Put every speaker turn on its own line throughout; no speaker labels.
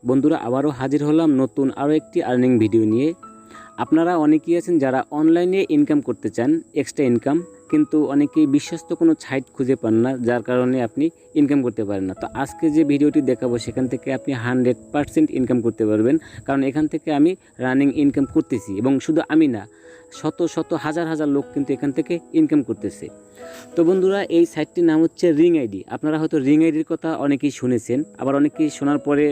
বন্ধুরা আবারও হাজির হলাম নতুন আরও একটি আর্নিং ভিডিও নিয়ে। আপনারা অনেকেই আছেন যারা অনলাইনে ইনকাম করতে চান, এক্সট্রা ইনকাম, কিন্তু অনেকেই বিশ্বস্ত কোনো সাইট খুঁজে পান না, যার কারণে আপনি ইনকাম করতে পারেন না। তো আজকে যে ভিডিওটি দেখাবো সেখান থেকে আপনি 100% ইনকাম করতে পারবেন, কারণ এখান থেকে আমি রানিং ইনকাম করতেছি এবং শুধু আমি না, শত শত হাজার হাজার লোক কিন্তু এখান থেকে ইনকাম করতেছে। তো বন্ধুরা, এই সাইটটির নাম হচ্ছে রিং আইডি। আপনারা হয়তো রিং আইডির কথা অনেকেই শুনেছেন, আবার অনেকেই শোনার পরে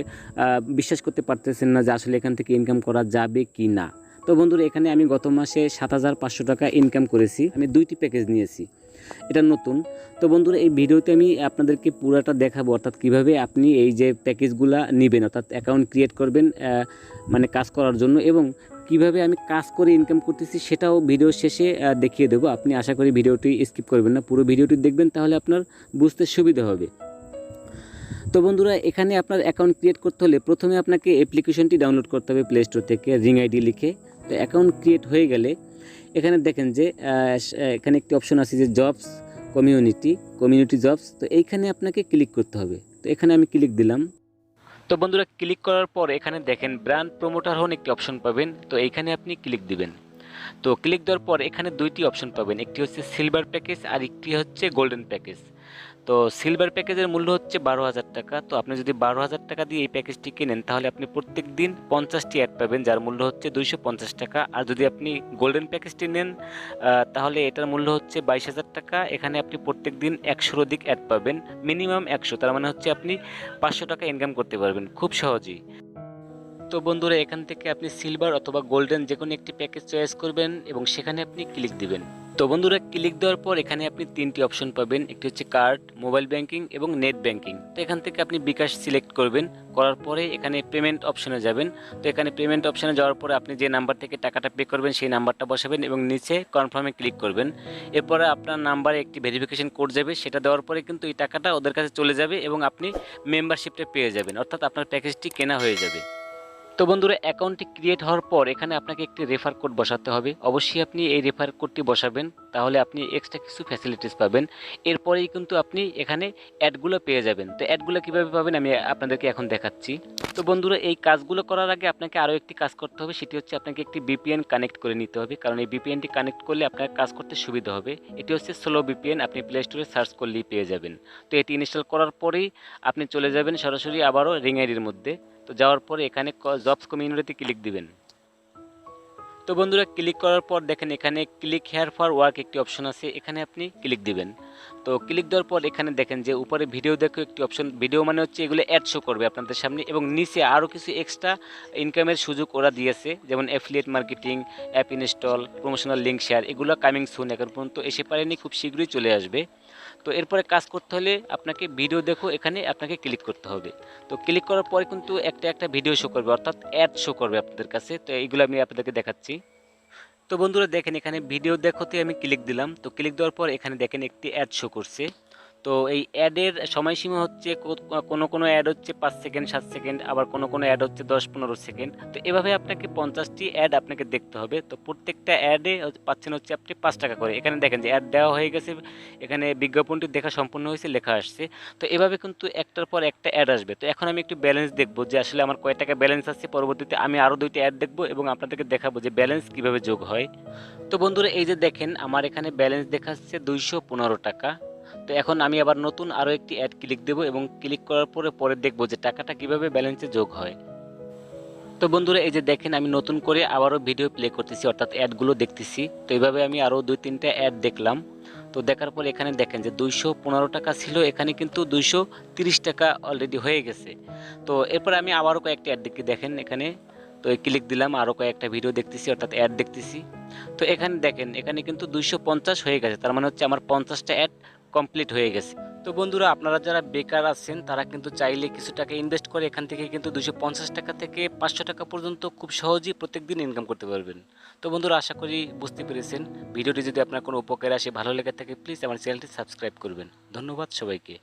বিশ্বাস করতে পারতেছেন না যে আসলে এখান থেকে ইনকাম করা যাবে কি না। তো বন্ধুরা, এখানে আমি গত মাসে 7,500 টাকা ইনকাম করেছি। আমি 2টি প্যাকেজ নিয়েছি, এটা নতুন। তো বন্ধুরা, এই ভিডিওতে আমি আপনাদেরকে পুরোটা দেখাবো, অর্থাৎ কিভাবে আপনি এই যে প্যাকেজগুলা নেবেন, অর্থাৎ অ্যাকাউন্ট ক্রিয়েট করবেন মানে কাজ করার জন্য, এবং কিভাবে আমি কাজ করে ইনকাম করতেছি সেটাও ভিডিও শেষে দেখিয়ে দেবো। আপনি আশা করি ভিডিওটি স্কিপ করবেন না, পুরো ভিডিওটি দেখবেন, তাহলে আপনার বুঝতে সুবিধা হবে। তো বন্ধুরা, এখানে আপনার অ্যাকাউন্ট ক্রিয়েট করতে হলে প্রথমে আপনাকে অ্যাপ্লিকেশনটি ডাউনলোড করতে হবে প্লে স্টোর থেকে, রিং আইডি লিখে। তো অ্যাকাউন্ট ক্রিয়েট হয়ে গেলে এখানে দেখেন যে এখানে একটি অপশন আছে যে জবস কমিউনিটি জবস। তো এইখানে আপনাকে ক্লিক করতে হবে। তো এখানে আমি ক্লিক দিলাম। তো বন্ধুরা, ক্লিক করার পর এখানে দেখেন ব্র্যান্ড প্রমোটার হন একটি অপশন পাবেন। তো এইখানে আপনি ক্লিক দিবেন। তো ক্লিক দেওয়ার পর এখানে 2টি অপশন পাবেন, একটি হচ্ছে সিলভার প্যাকেজ আর একটি হচ্ছে গোল্ডেন প্যাকেজ। তো সিলভার প্যাকেজের মূল্য হচ্ছে 12,000 টাকা। তো আপনি যদি 12,000 টাকা দিয়ে এই প্যাকেজটি কেনেন তাহলে আপনি প্রত্যেক দিন 50টি অ্যাড পাবেন, যার মূল্য হচ্ছে 250 টাকা। আর যদি আপনি গোল্ডেন প্যাকেজটি নেন তাহলে এটার মূল্য হচ্ছে 22,000 টাকা। এখানে আপনি প্রত্যেক দিন 100 অধিক অ্যাড পাবেন, মিনিমাম 100, তার মানে হচ্ছে আপনি 500 টাকা ইনকাম করতে পারবেন খুব সহজেই। তো বন্ধুরা, এখান থেকে আপনি সিলভার অথবা গোল্ডেন যে কোনো একটি প্যাকেজ চয়েস করবেন এবং সেখানে আপনি ক্লিক দিবেন। তো বন্ধুরা, ক্লিক দেওয়ার পর এখানে আপনি 3টি অপশন পাবেন, একটি হচ্ছে কার্ড, মোবাইল ব্যাংকিং এবং নেট ব্যাংকিং। তো এখান থেকে আপনি বিকাশ সিলেক্ট করবেন, করার পরে এখানে পেমেন্ট অপশনে যাবেন। তো এখানে পেমেন্ট অপশনে যাওয়ার পরে আপনি যে নাম্বার থেকে টাকাটা পে করবেন সেই নাম্বারটা বসাবেন এবং নিচে কনফার্মে ক্লিক করবেন। এরপরে আপনার নাম্বারে একটি ভেরিফিকেশন কোড যাবে, সেটা দেওয়ার পরে কিন্তু এই টাকাটা ওদের কাছে চলে যাবে এবং আপনি মেম্বারশিপটা পেয়ে যাবেন, অর্থাৎ আপনার প্যাকেজটি কেনা হয়ে যাবে। তো বন্ধুরা, অ্যাকাউন্টটি ক্রিয়েট হওয়ার পর এখানে আপনাকে একটি রেফার কোড বসাতে হবে। অবশ্যই আপনি এই রেফার কোডটি বসাবেন, তাহলে আপনি এক্সট্রা কিছু ফ্যাসিলিটিস পাবেন। এরপরেই কিন্তু আপনি এখানে অ্যাডগুলো পেয়ে যাবেন। তো অ্যাডগুলো কীভাবে পাবেন আমি আপনাদেরকে এখন দেখাচ্ছি। তো বন্ধুরা, এই কাজগুলো করার আগে আপনাকে আরও একটি কাজ করতে হবে, সেটি হচ্ছে আপনাকে একটি বিপিএন কানেক্ট করে নিতে হবে, কারণ এই বিপিএনটি কানেক্ট করলে আপনার কাজ করতে সুবিধা হবে। এটি হচ্ছে স্লো বিপিএন, আপনি প্লে স্টোরে সার্চ করলেই পেয়ে যাবেন। তো এটি ইনস্টল করার পরেই আপনি চলে যাবেন সরাসরি আবারও রিং আইডির মধ্যে। তো যাওয়ার পরে এখানে জবস কমিউনিটিতে ক্লিক দিবেন। তো বন্ধুরা, ক্লিক করার পর দেখেন এখানে ক্লিক হেয়ার ফর ওয়ার্ক একটি অপশন আছে, এখানে আপনি ক্লিক দিবেন। তো ক্লিক দেওয়ার পর এখানে দেখেন যে উপরে ভিডিও দেখো একটি অপশন, ভিডিও মানে হচ্ছে এগুলো অ্যাড শো করবে আপনাদের সামনে, এবং নিচে আরও কিছু এক্সট্রা ইনকামের সুযোগ ওরা দিয়েছে, যেমন affiliate marketing, app install, promotional link share, এগুলো কামিং সুন, এখন পর্যন্ত এসে পারেনি, খুব শীঘ্রই চলে আসবে। তো এরপরে কাজ করতে হলে আপনাকে ভিডিও দেখো এখানে আপনাকে ক্লিক করতে হবে। তো ক্লিক করার পরে কিন্তু একটা ভিডিও শো করবে, অর্থাৎ অ্যাড শো করবে আপনাদের কাছে। তো এইগুলো আমি আপনাদেরকে দেখাচ্ছি। তো বন্ধুরা দেখেন, এখানে ভিডিও দেখোতে আমি ক্লিক দিলাম। তো ক্লিক দেওয়ার পর এখানে দেখেন একটি অ্যাড শো করছে। তো এই অ্যাডের সময়সীমা হচ্ছে কোনো অ্যাড হচ্ছে 5 সেকেন্ড, 7 সেকেন্ড, আবার কোনো অ্যাড হচ্ছে 10-15 সেকেন্ড। তো এভাবে আপনাকে 50টি অ্যাড আপনাকে দেখতে হবে। তো প্রত্যেকটা অ্যাডে পাচ্ছেন হচ্ছে আপনি 5 টাকা করে। এখানে দেখেন যে অ্যাড দেওয়া হয়ে গেছে, এখানে বিজ্ঞাপনটি দেখা সম্পূর্ণ হয়েছে লেখা আসছে। তো এভাবে কিন্তু একটার পর একটা অ্যাড আসবে। তো এখন আমি একটু ব্যালেন্স দেখবো যে আসলে আমার কয় টাকা ব্যালেন্স আছে। পরবর্তীতে আমি আরও 2টি অ্যাড দেখবো এবং আপনাদেরকে দেখাবো যে ব্যালেন্স কীভাবে যোগ হয়। তো বন্ধুরা, এই যে দেখেন আমার এখানে ব্যালেন্স দেখাচ্ছে 215 টাকা। তো এখন আমি আবার নতুন আরও একটি অ্যাড ক্লিক দেবো এবং ক্লিক করার পরে দেখবো যে টাকাটা কিভাবে ব্যালেন্সে যোগ হয়। তো বন্ধুরা, এই যে দেখেন আমি নতুন করে আবারও ভিডিও প্লে করতেছি, অর্থাৎ অ্যাডগুলো দেখতেছি। তো এইভাবে আমি আরও 2-3টা অ্যাড দেখলাম। তো দেখার পর এখানে দেখেন যে 215 টাকা ছিল, এখানে কিন্তু 230 টাকা অলরেডি হয়ে গেছে। তো এরপরে আমি আবারও কয়েকটা অ্যাড দেখেন এখানে। তো ক্লিক দিলাম, আরও কয়েকটা ভিডিও দেখতেছি, অর্থাৎ অ্যাড দেখতেছি। তো এখানে দেখেন এখানে কিন্তু 250 হয়ে গেছে, তার মানে হচ্ছে আমার 50টা অ্যাড কমপ্লিট হয়ে গেছে। তো বন্ধুরা, আপনারা যারা বেকার আছেন তারা কিন্তু চাইলে কিছু টাকা ইনভেস্ট করে এখান থেকে কিন্তু 250 টাকা থেকে 500 টাকা পর্যন্ত খুব সহজেই প্রত্যেকদিন ইনকাম করতে পারবেন। তো বন্ধুরা, আশা করি বুঝতে পেরেছেন। ভিডিওটি যদি আপনার কোনো উপকারে আসে, ভালো লেগে থাকে, প্লিজ আমার চ্যানেলটি সাবস্ক্রাইব করবেন। ধন্যবাদ সবাইকে।